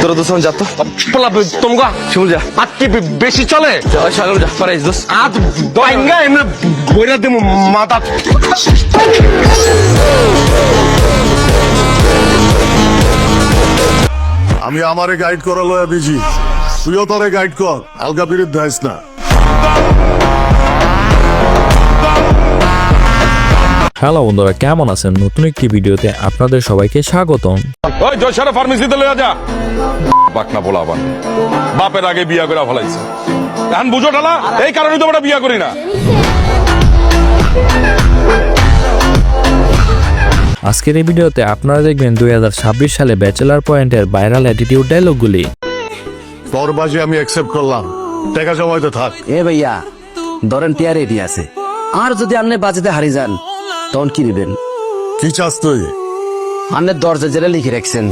তোরা দোস্ত যা তো পোলা তোমগা শিমুল যা আর কি বেশি চলে সাগর যা পারাইস দোস্ত আজ দইঙ্গা এমনি বইরা দেবো মাথা। আমি আমারে গাইড করা লয়া বিজি, তুইও তোরে গাইড কর, আলগা বিরুদ্ধে আইস না। হ্যালো বন্ধুরা, কেমন আছেন? নতুন একটি ভিডিওতে আপনাদের সবাইকে স্বাগতম। ওই জয়সারে ফার্মেসিতে লইয়া যা। বাকনা পোলা আবার বাপের আগে বিয়া করে ফলাইছে, এখন বুঝো ঠালা, এই কারণে তো আমরা বিয়া করি না। আজকের এই ভিডিওতে আপনারা দেখবেন 2026 সালে ব্যাচেলার পয়েন্টের ভাইরাল অ্যাটিটিউড ডায়লগগুলি। তোর বাজি আমি অ্যাকসেপ্ট করলাম, টাকা জমাইতে থাক। এ ভাইয়া ধরেন টিয়ার রেডি আছে, আর যদি আপনি বাজেতে হারি যান তখন কি দিবেন? কি চাস তুই? আপনি দরজা জেলে লিখে রাখছেন।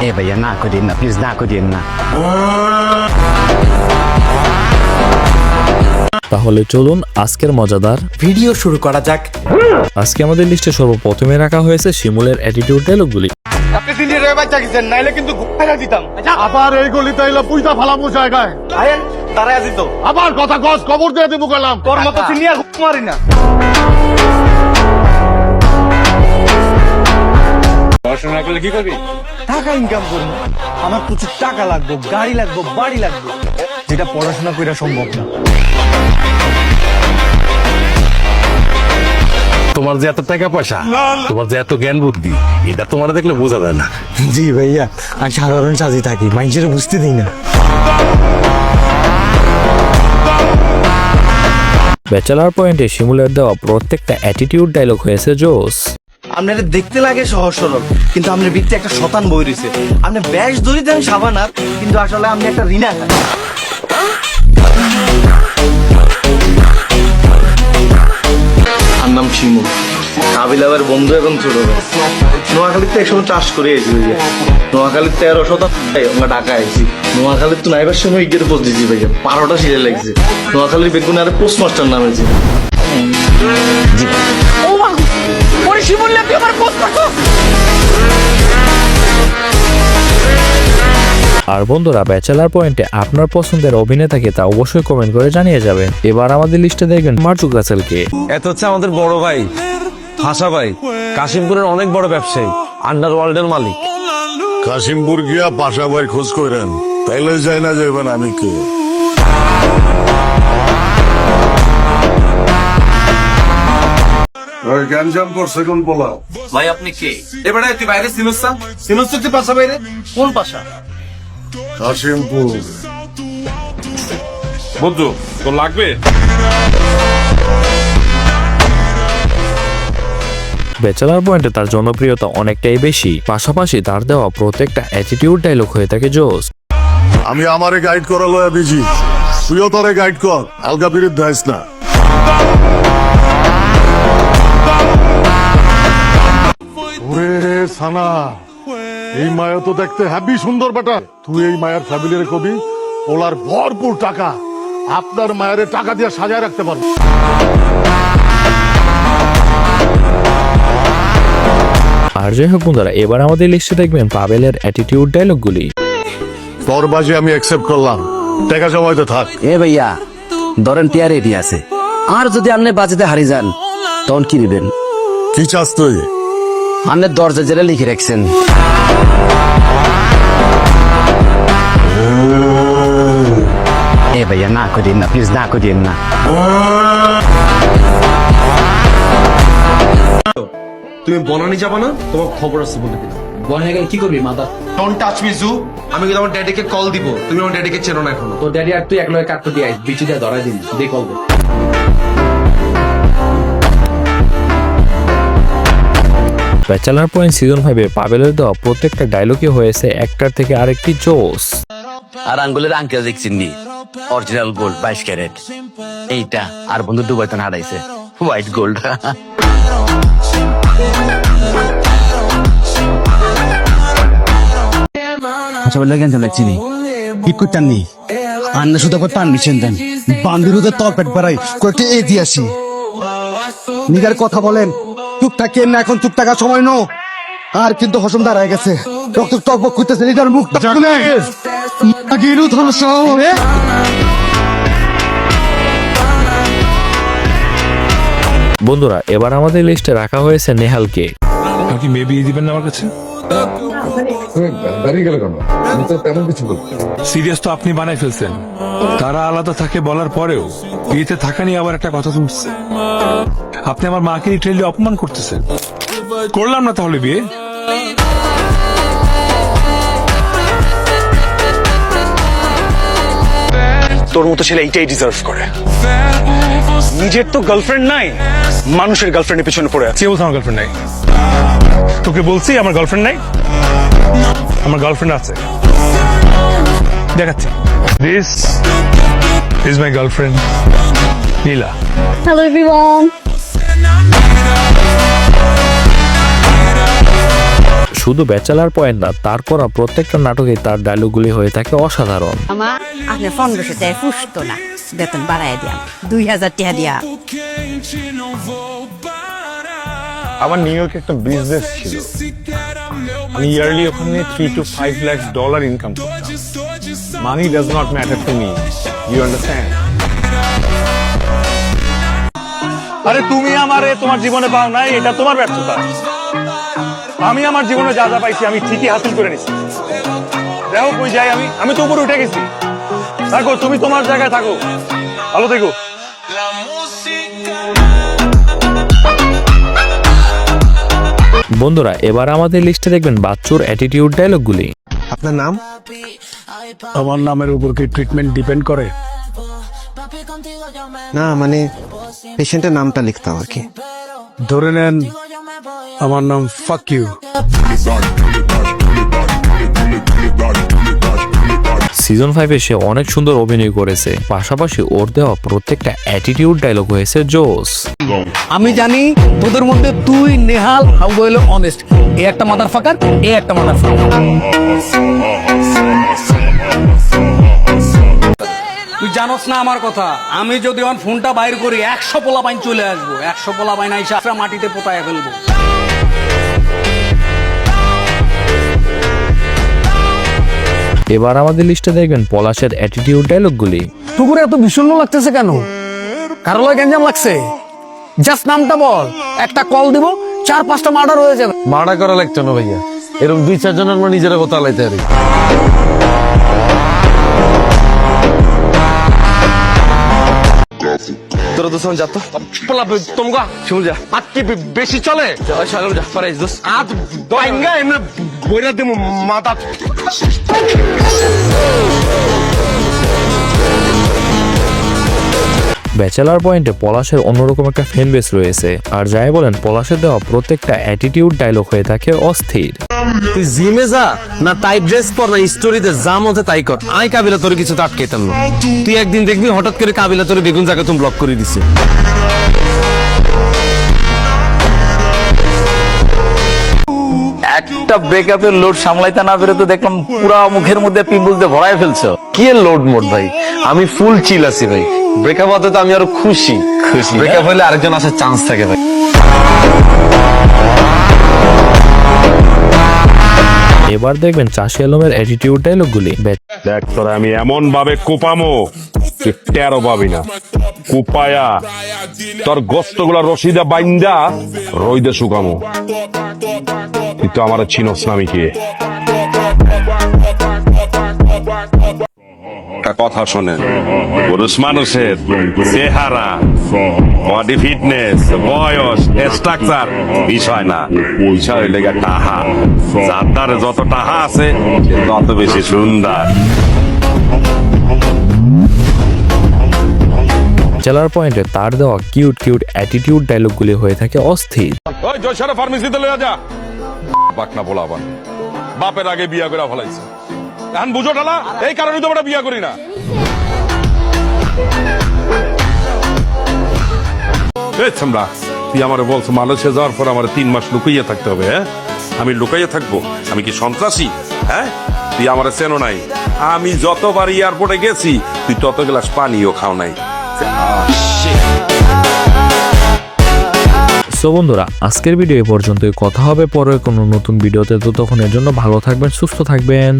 এ ভাইয়া না করিয়েন না, প্লিজ না করিয়েন না। তাহলে চলুন আজকের মজাদার ভিডিও শুরু করা যাক। আজকে আমাদের লিস্টে সর্বপ্রথমে রাখা হয়েছে শিমুলের অ্যাটিটিউড ডায়লগগুলি। আপনি তিনটে রে বাচ্চা গেছেন, নাইলে কিন্তু ঘুরে দিতাম। আবার এই গলিতে এলো পুইতা ফালামু জায়গায়, আয়েন তারাই আজিত আবার কথা কস, খবর দিয়ে দেবো গেলাম। তোর মতো চিনিয়া ঘুম মারি না। পড়াশোনা করলে কি করবি? টাকা ইনকাম করবো, আমার প্রচুর টাকা লাগবে, গাড়ি লাগবে, বাড়ি লাগবে, যেটা পড়াশোনা করে সম্ভব না। তোমার যে এত টাকা পয়সা, তোমার যে এত জ্ঞান বুদ্ধি, এটা তোমার দেখলে বোঝা যায় না। জি ভাইয়া, আমি সাধারণ সাজি থাকি, মানুষের বুঝতে দিই না। ব্যাচেলার পয়েন্টে শিমুলের দেওয়া প্রত্যেকটা অ্যাটিটিউড ডায়লগ হয়েছে জোস। আপনার দেখতে লাগে সহজ সরল, কিন্তু আপনার ভিতরে একটা শতান বই রয়েছে। আপনি ব্যাস ধরি দেন সাবানার, কিন্তু আসলে আপনি একটা রিনা খান। আমার নাম শিমুল, কাবিলাবের বন্ধু এবং ছোট ভাই। নোয়াখালীতে একসময় চাষ করে আইছি ভাইয়া। নোয়াখালীর 13 আমরা ঢাকা আইছি। নোয়াখালীর তো নাইবার সময় গিয়ে পোস্ট দিয়েছি ভাইয়া, 12টা সিরিয়াল লাগছে। নোয়াখালীর বেগুনে আরে পোস্ট মাস্টার নামেছি। আর বন্ধুরা, ব্যাচেলার পয়েন্টে আপনার পছন্দের অভিনেতাকে তা অবশ্যই কমেন্ট করে জানিয়ে যাবেন। এবার আমাদের লিস্টে দেখবেন মার্জুক রাসেলকে। এত হচ্ছে আমাদের বড় ভাই হাসা ভাই, কাশিমপুরের অনেক বড় ব্যবসায়ী, আন্ডারওয়ার্ল্ডের মালিক। কাশিমপুর গিয়া পাশা ভাই খোঁজ করেন, তাইলে যাই না যাইবেন আমি কে। গ্যাঞ্জাম করছে কোন বলা? ভাই আপনি কে? এবারে তুই বাইরে সিনোস না? সিনোস তুই পাশা বাইরে? কোন পাশা? কাশিমপুর। বুঝছো তোর লাগবে? ব্যাচেলার পয়েন্টে তার জনপ্রিয়তা অনেকটাই বেশি, পাশাপাশি তার দেওয়া প্রত্যেকটা অ্যাটিটিউড ডায়লগ হয়ে থাকে জোস। আমি আমারে গাইড করা লয়া বিজি, তুইও তোরে গাইড কর, আলগা বিরুদ্ধে আইস না। ওরে সানা, এই মায়া তো দেখতে হ্যাপি সুন্দর বেটা। তুই এই মায়ের ফ্যামিলির কবি, ওলার ভরপুর টাকা, আপনার মায়ের টাকা দিয়ে সাজায় রাখতে পারবো। আর যাই হোক বন্ধুরা, এবার আমাদের লিস্টে দেখবেন পাবেলের অ্যাটিটিউড ডায়লগগুলি। তোর বাজি আমি অ্যাকসেপ্ট করলাম, টাকা জমাইতে থাক। এ ভাইয়া ধরেন টিয়ার রেডি আছে, আর যদি আপনি বাজেতে হারি যান তখন কি দিবেন? কি চাস তুই? আপনি দরজা জেলে লিখে রাখছেন। এ ভাইয়া না করিয়েন না, প্লিজ না করিয়েন না। তুমি বনানি যাবা না? তোমার খবর আছে বলে দিলাম। বনে গেলে কি করবি মাদা? ডোন্ট টাচ মি জু। আমি কিন্তু আমার ড্যাডিকে কল দিব, তুমি আমার ড্যাডিকে চেনো না এখনো। তোর ড্যাডি আর তুই এক লগে কাটতে দিয়ে আইস, বিচি দিয়ে ধরাই দিন, দিয়ে কল দে। ব্যাচেলার পয়েন্ট সিজন 5-এ পাবেলের দেওয়া প্রত্যেকটা ডায়লগই হয়েছে একটার থেকে আরেকটি জোস। আর আঙ্গুলের আংকেল দেখছেন নি, অরিজিনাল গোল্ড 22 ক্যারেট। এইটা আর বন্ধু দুবাইতে হারাইছে, হোয়াইট গোল্ড। আচ্ছা বললে কেন লাগছি নি ঠিক করতেন নি, আন্না শুধু পারমিশন দেন, বান্দির তল পেট বাড়াই কয়েকটি এই দিয়ে আসি। নিগার কথা বলেন, চুপ থাকেন না, এখন চুপ থাকার সময় নো। আর কিন্তু হসম দাঁড়ায় গেছে, রক্ত টকবক করতেছে, এটার মুখ বন্ধুরা এবার আমাদের লিস্টে রাখা হয়েছে নেহালকে। কি মেবি দিবেন না আমার কাছে? সিরিয়াস তো আপনি বানাই ফেলছেন। তারা আলাদা থাকে বলার পরেও বিয়েতে থাকা নিয়ে আবার একটা কথা শুনছে। আপনি আমার মাকে লিটারেলি অপমান করতেছেন। করলাম না তাহলে বিয়ে? তোর মতো ছেলে এইটাই ডিজার্ভ করে। নিজের তো গার্লফ্রেন্ড নাই, মানুষের গার্লফ্রেন্ডের পেছনে পড়ে আছে। কে বলছে আমার গার্লফ্রেন্ড নাই? তোকে বলছি আমার গার্লফ্রেন্ড নাই? আমার গার্লফ্রেন্ড আছে, দেখাচ্ছি। This is my girlfriend Nila. Hello everyone. শুধু ব্যাচেলার পয়েন্ট না, তার করা প্রত্যেকটা নাটকে তার ডায়লগগুলি হয়ে থাকে অসাধারণ। আমার আপনার 1500 টাকা ফুসতো না, বেতন বাড়াই দিয়াম 2000 টাকা দিয়া। আমার নিউ ইয়র্কে একটা বিজনেস ছিল, আমি ইয়ারলি ওখানে $3 to $5 লাখ ইনকাম করতাম। Money does not matter to me, you understand? আরে তুমি আমারে তোমার জীবনে পাও নাই, এটা তোমার ব্যর্থতা। আমি আমার জীবনে যা যা পাইছি আমি ঠিকই হাসিল করে নিছি। দেখো কই যাই, আমি তো উপরে উঠে গেছি। থাকো, তুমি তোমার জায়গায় থাকো, ভালো থেকো। বন্ধুরা এবার আমাদের লিস্টে দেখবেন বাচ্চুর অ্যাটিটিউড ডায়লগগুলি। আপনার নাম? আমার নামের উপর কি ট্রিটমেন্ট ডিপেন্ড করে? না মানে পেশেন্টের নামটা লিখতাম আর কি। ধরে নেন আমার নাম ফাক ইউ। সিজন 5-এ সে অনেক সুন্দর অভিনয় করেছে, পাশাপাশি ওর দেওয়া প্রত্যেকটা অ্যাটিটিউড ডায়লগ হয়েছে জোস। আমি জানি তোদের মধ্যে তুই, নেহাল, হাউ হইলো অনেস্ট। এ একটা মাদার ফাকার, এ একটা মাদার ফাকার। তুই জানোস না আমার কথা, আমি যদি আমার ফোনটা বাইর করি 100 পোলা বাইন চলে আসবো, 100 পোলা বাইন আইসা মাটিতে পোতায় ফেলবো। এবার আমাদের লিস্টে দেখবেন পলাশের অ্যাটিটিউড ডায়লগগুলি। টুকুরে এত বিষণ্ণ লাগতেছে কেন? কারো লাগে গ্যাঞ্জাম লাগছে? জাস্ট নামটা বল, একটা কল দিব, 4-5টা মার্ডার হয়ে যাবে। মারা করা লাগতো না ভাইয়া, এরকম 2-4 জন আমরা নিজেরা কথা লাইতে পারি। তোরা দোষ যা তো পোলা তোমগা শিমুল যা। আর কি বেশি চলে? সাগর যা পারাইস দোষ। আজ বাইঙ্গা এমনি বইরা দেবো মাথা। ব্যাচেলার পয়েন্টে পলাশের অন্যরকম একটা ফ্যান বেস রয়েছে, আর যাই বলেন পলাশের দেওয়া প্রত্যেকটা অ্যাটিটিউড ডায়লগ হয়ে থাকে অস্থির। তুই জিমে যা না, তাই ড্রেস পর না, স্টোরিতে যা মতে তাই কর। আই কাবিলা তোর কিছু আটকাইতাম না। তুই একদিন দেখবি হঠাৎ করে কাবিলা তোর বেগুন জায়গা তুমি ব্লক করে দিছে। একটা ব্রেকআপের লোড সামলাইতে না পেরে তো দেখলাম পুরা মুখের মধ্যে পিম্পল দিয়ে ভরায় ফেলছো। কি এর লোড মোড ভাই, আমি ফুল চিল আছি ভাই। ব্রেকআপ হতে তো আমি আরো খুশি। ব্রেকআপ হলে আরেকজন আসার চান্স থাকে ভাই। এবার দেখবেন চাষি আলমের অ্যাটিটিউড ডায়লগগুলি। দেখ তোরা আমি এমন ভাবে কোপামো তুই টেরো পাবি না। কুপায়া তোর গোস্ত গুলা রশিদা বাইন্দা রইদে শুকামো। তুই তো আমার চিনস না আমি কে। কথা শোনেন, পুরুষ মানুষের চেহারা, বডি ফিটনেস, বয়স, স্ট্রাকচার বিষয় না, বিষয় লেগে টাহা। যার দ্বারে যত টাহা আছে সে তত বেশি সুন্দর। ব্যাচেলার পয়েন্টে তার দেওয়া কিউট কিউট অ্যাটিটিউড ডায়লগগুলি হয়ে থাকে অস্থির। ওই জয়সারে ফার্মেসিতে লইয়া যা। বাকনা পোলাপান বাপের আগে বিয়া করে ফলাইছে। এখন বুঝো ঠালা, এই কারণে তো আমরা বিয়া করি না। তুই আমার বলছো মালয়েশিয়া যাওয়ার পর আমার 3 মাস লুকাইয়া থাকতে হবে। হ্যাঁ, আমি লুকাইয়া থাকবো? আমি কি সন্ত্রাসী? হ্যাঁ, তুই আমার চেনো নাই। আমি যতবার এয়ারপোর্টে গেছি তুই তত গ্লাস পানিও খাও নাই। সো বন্ধুরা, আজকের ভিডিও এ পর্যন্তই। কথা হবে পরে কোনো নতুন ভিডিওতে। ততক্ষণের জন্য ভালো থাকবেন, সুস্থ থাকবেন।